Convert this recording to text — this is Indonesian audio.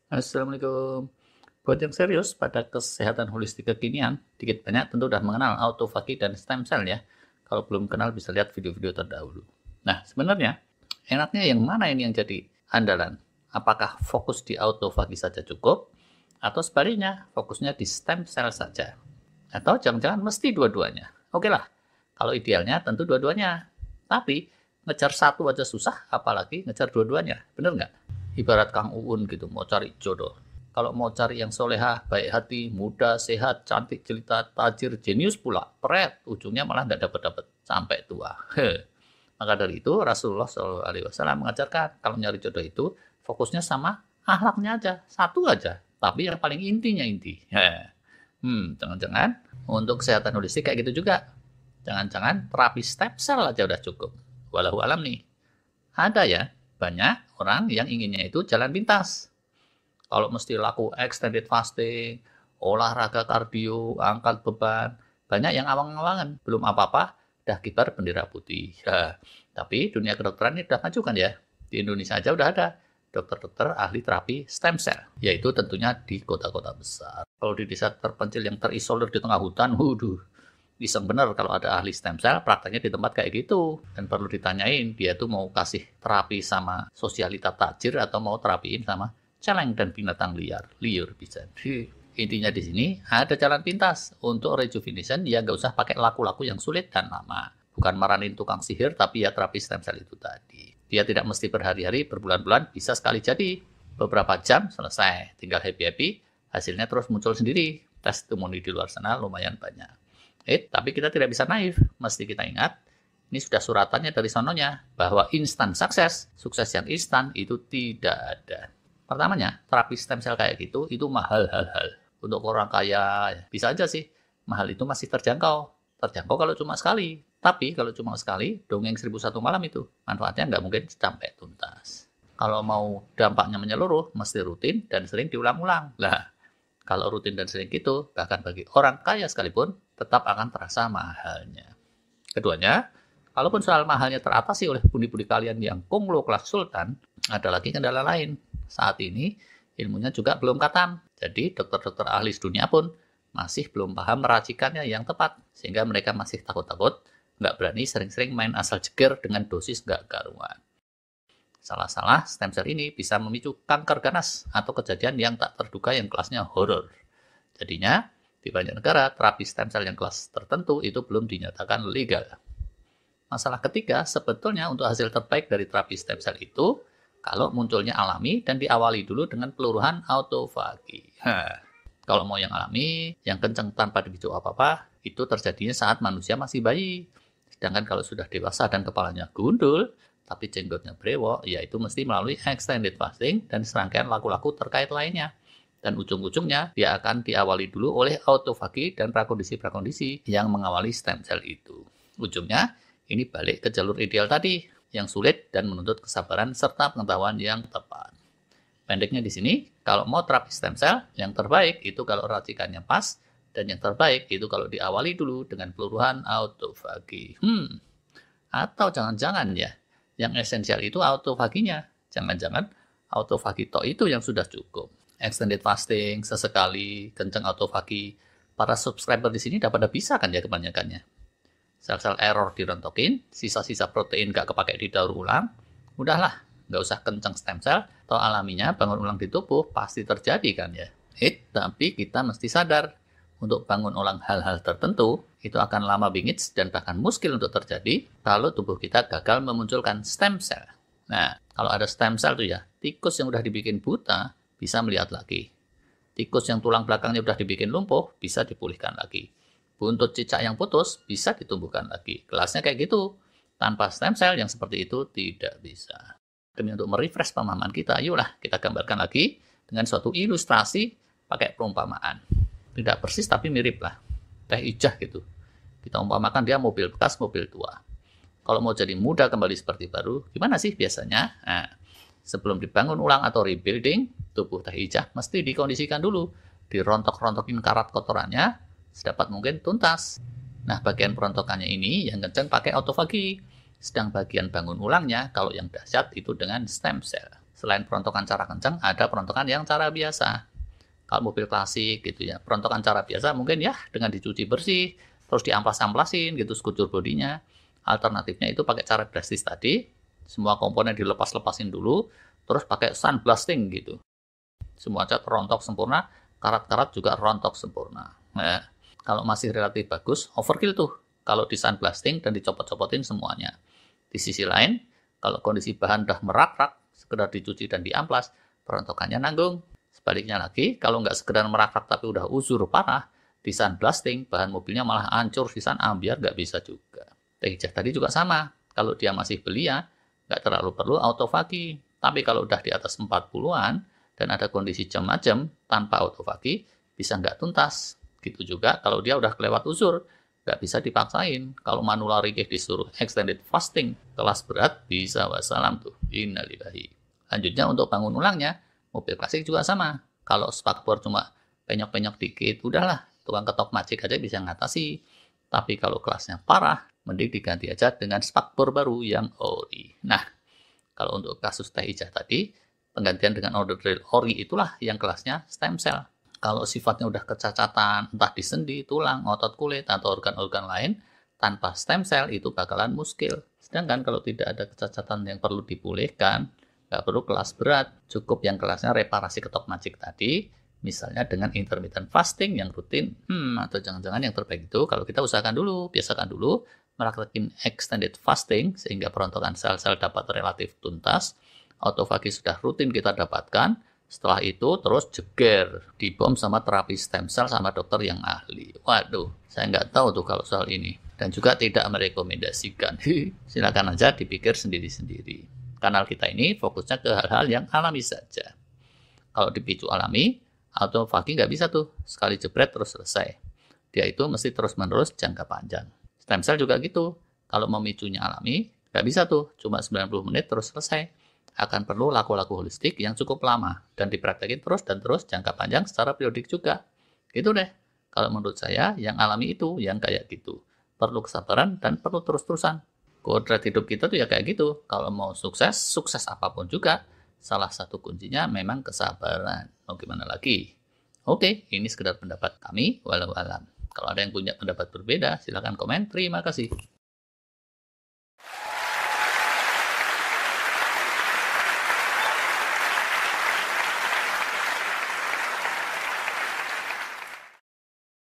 Assalamualaikum. Buat yang serius pada kesehatan holistik kekinian, dikit banyak tentu udah mengenal autofagi dan stem cell ya. Kalau belum kenal bisa lihat video-video terdahulu. Nah, sebenarnya enaknya yang mana ini yang jadi andalan? Apakah fokus di autofagi saja cukup? Atau sebaliknya, fokusnya di stem cell saja? Atau jangan-jangan mesti dua-duanya? Oke lah, kalau idealnya tentu dua-duanya. Tapi ngejar satu aja susah, apalagi ngejar dua-duanya. Bener nggak? Ibarat Kang Uun gitu, mau cari jodoh. Kalau mau cari yang solehah, baik hati, muda, sehat, cantik, jelita, tajir, jenius pula, pret, ujungnya malah nggak dapat-dapat sampai tua. Maka dari itu Rasulullah SAW mengajarkan kalau nyari jodoh itu fokusnya sama akhlaknya aja, satu aja. Tapi yang paling intinya inti. Jangan-jangan untuk kesehatan holistik kayak gitu juga. Jangan-jangan terapi stem cell aja udah cukup. Walau alam nih. Ada ya, banyak orang yang inginnya itu jalan pintas. Kalau mesti laku extended fasting, olahraga kardio, angkat beban, banyak yang awang-awangan, belum apa-apa, dah kibar bendera putih. Ya, tapi dunia kedokteran ini udah maju kan ya. Di Indonesia aja udah ada dokter-dokter ahli terapi stem cell, yaitu tentunya di kota-kota besar. Kalau di desa terpencil yang terisolir di tengah hutan, waduh, iseng bener kalau ada ahli stem cell prakteknya di tempat kayak gitu. Dan perlu ditanyain, dia tuh mau kasih terapi sama sosialita tajir atau mau terapiin sama celeng dan binatang liar bisa. Intinya di sini ada jalan pintas untuk rejuvenation yang nggak usah pakai laku-laku yang sulit dan lama. Bukan maranin tukang sihir, tapi ya terapi stem cell itu tadi. Dia tidak mesti berhari-hari, berbulan-bulan, bisa sekali jadi. Beberapa jam selesai, tinggal happy-happy, hasilnya terus muncul sendiri. Testimoni di luar sana lumayan banyak. Tapi kita tidak bisa naif, mesti kita ingat, ini sudah suratannya dari sononya, bahwa instan sukses yang instan itu tidak ada. Pertamanya, terapi stem cell kayak gitu, itu mahal hal-hal. Untuk orang kaya, bisa aja sih, mahal itu masih terjangkau. Terjangkau kalau cuma sekali. Tapi kalau cuma sekali, dongeng 1001 malam itu, manfaatnya nggak mungkin sampai tuntas. Kalau mau dampaknya menyeluruh, mesti rutin dan sering diulang-ulang. Lah, kalau rutin dan sering gitu, bahkan bagi orang kaya sekalipun, tetap akan terasa mahalnya. Keduanya, kalaupun soal mahalnya teratasi oleh pundi-pundi kalian yang konglo kelas sultan, ada lagi kendala lain. Saat ini, ilmunya juga belum katam. Jadi, dokter-dokter ahli dunia pun masih belum paham meracikannya yang tepat. Sehingga mereka masih takut-takut, nggak berani sering-sering main asal jeger dengan dosis nggak karuan. Salah-salah, stem cell ini bisa memicu kanker ganas atau kejadian yang tak terduga yang kelasnya horor. Jadinya, di banyak negara, terapi stem cell yang kelas tertentu itu belum dinyatakan legal. Masalah ketiga, sebetulnya untuk hasil terbaik dari terapi stem cell itu, kalau munculnya alami dan diawali dulu dengan peluruhan autofagi. Kalau mau yang alami, yang kencang tanpa dipicu apa-apa, itu terjadinya saat manusia masih bayi. Sedangkan kalau sudah dewasa dan kepalanya gundul, tapi jenggotnya brewok, ya itu mesti melalui extended fasting dan serangkaian laku-laku terkait lainnya. Dan ujung-ujungnya, dia akan diawali dulu oleh autofagi dan prakondisi-prakondisi yang mengawali stem cell itu. Ujungnya, ini balik ke jalur ideal tadi, yang sulit dan menuntut kesabaran serta pengetahuan yang tepat. Pendeknya di sini, kalau mau terapi stem cell, yang terbaik itu kalau racikannya pas, dan yang terbaik itu kalau diawali dulu dengan peluruhan autofagi. Atau jangan-jangan ya, yang esensial itu autofaginya. Jangan-jangan autofagi tok itu yang sudah cukup. Extended fasting, sesekali, kencang autofagi. Para subscriber di sini dapat bisa kan ya kebanyakannya. Sel-sel error dirontokin, sisa-sisa protein gak kepake didaur ulang, udahlah, gak usah kencang stem cell, atau alaminya bangun ulang di tubuh pasti terjadi kan ya. Tapi kita mesti sadar, untuk bangun ulang hal-hal tertentu, itu akan lama bingit dan bahkan muskil untuk terjadi kalau tubuh kita gagal memunculkan stem cell. Nah, kalau ada stem cell tuh ya, tikus yang udah dibikin buta bisa melihat lagi. Tikus yang tulang belakangnya udah dibikin lumpuh bisa dipulihkan lagi. Buntut cicak yang putus bisa ditumbuhkan lagi. Kelasnya kayak gitu. Tanpa stem cell yang seperti itu tidak bisa. Demi untuk merefresh pemahaman kita, yuklah kita gambarkan lagi dengan suatu ilustrasi pakai perumpamaan. Tidak persis tapi mirip lah. Teh ijah gitu. Kita umpamakan dia mobil bekas, mobil tua. Kalau mau jadi muda kembali seperti baru, gimana sih biasanya? Nah, sebelum dibangun ulang atau rebuilding, tubuh teh ijah mesti dikondisikan dulu. Dirontok-rontokin karat kotorannya, sedapat mungkin tuntas. Nah, bagian perontokannya ini yang kencang pakai autofagi. Sedang bagian bangun ulangnya, kalau yang dahsyat itu dengan stem cell. Selain perontokan cara kencang, ada perontokan yang cara biasa. Kalau mobil klasik gitu ya, perontokan cara biasa mungkin ya dengan dicuci bersih, terus diamplas-amplasin gitu skucur bodinya. Alternatifnya itu pakai cara drastis tadi, semua komponen dilepas-lepasin dulu, terus pakai sandblasting gitu. Semua cat rontok sempurna, karat-karat juga rontok sempurna. Nah, kalau masih relatif bagus, overkill tuh kalau di sandblasting dan dicopot-copotin semuanya. Di sisi lain, kalau kondisi bahan udah merak-rak, sekedar dicuci dan diamplas, perontokannya nanggung. Sebaliknya lagi, kalau nggak sekedar merak-rak tapi udah usur parah, di sandblasting, bahan mobilnya malah hancur, sisan ambiar nggak bisa juga. Teh hijau tadi juga sama. Kalau dia masih belia, nggak terlalu perlu autofagi. Tapi kalau udah di atas 40-an, dan ada kondisi jam-jam tanpa autofagi, bisa nggak tuntas. Gitu juga kalau dia udah kelewat usur, nggak bisa dipaksain. Kalau manula rikih disuruh extended fasting, kelas berat bisa wassalam tuh. Innalillahi. Lanjutnya untuk bangun ulangnya, mobil klasik juga sama. Kalau spakbor cuma penyok-penyok dikit, udahlah, tukang ketok macik aja bisa ngatasi. Tapi kalau kelasnya parah, mending diganti aja dengan spakbor baru yang ori. Nah, kalau untuk kasus teh hijau tadi, penggantian dengan order drill ori itulah yang kelasnya stem cell. Kalau sifatnya udah kecacatan, entah di sendi, tulang, otot kulit, atau organ-organ lain, tanpa stem cell itu bakalan muskil. Sedangkan kalau tidak ada kecacatan yang perlu dipulihkan, nggak perlu kelas berat, cukup yang kelasnya reparasi ketok macik tadi, misalnya dengan intermittent fasting yang rutin, atau jangan-jangan yang terbaik itu kalau kita usahakan dulu, biasakan dulu, melakukan extended fasting, sehingga perontokan sel-sel dapat relatif tuntas, autofagi sudah rutin kita dapatkan, setelah itu terus jeger, dibom sama terapi stem cell sama dokter yang ahli. Waduh, saya nggak tahu tuh kalau soal ini. Dan juga tidak merekomendasikan. Silakan aja dipikir sendiri-sendiri. Kanal kita ini fokusnya ke hal-hal yang alami saja. Kalau dipicu alami, autofagi nggak bisa tuh sekali jebret terus selesai. Dia itu mesti terus-menerus jangka panjang. Stem cell juga gitu. Kalau memicunya alami, nggak bisa tuh cuma 90 menit terus selesai. Akan perlu laku-laku holistik yang cukup lama dan dipraktekin terus dan terus jangka panjang secara periodik juga. Gitu deh. Kalau menurut saya, yang alami itu yang kayak gitu. Perlu kesabaran dan perlu terus-terusan. Kodrat hidup kita tuh ya kayak gitu. Kalau mau sukses, sukses apapun juga, salah satu kuncinya memang kesabaran. Mau gimana lagi? Oke, ini sekedar pendapat kami, walau alam. Kalau ada yang punya pendapat berbeda, silakan komen. Terima kasih.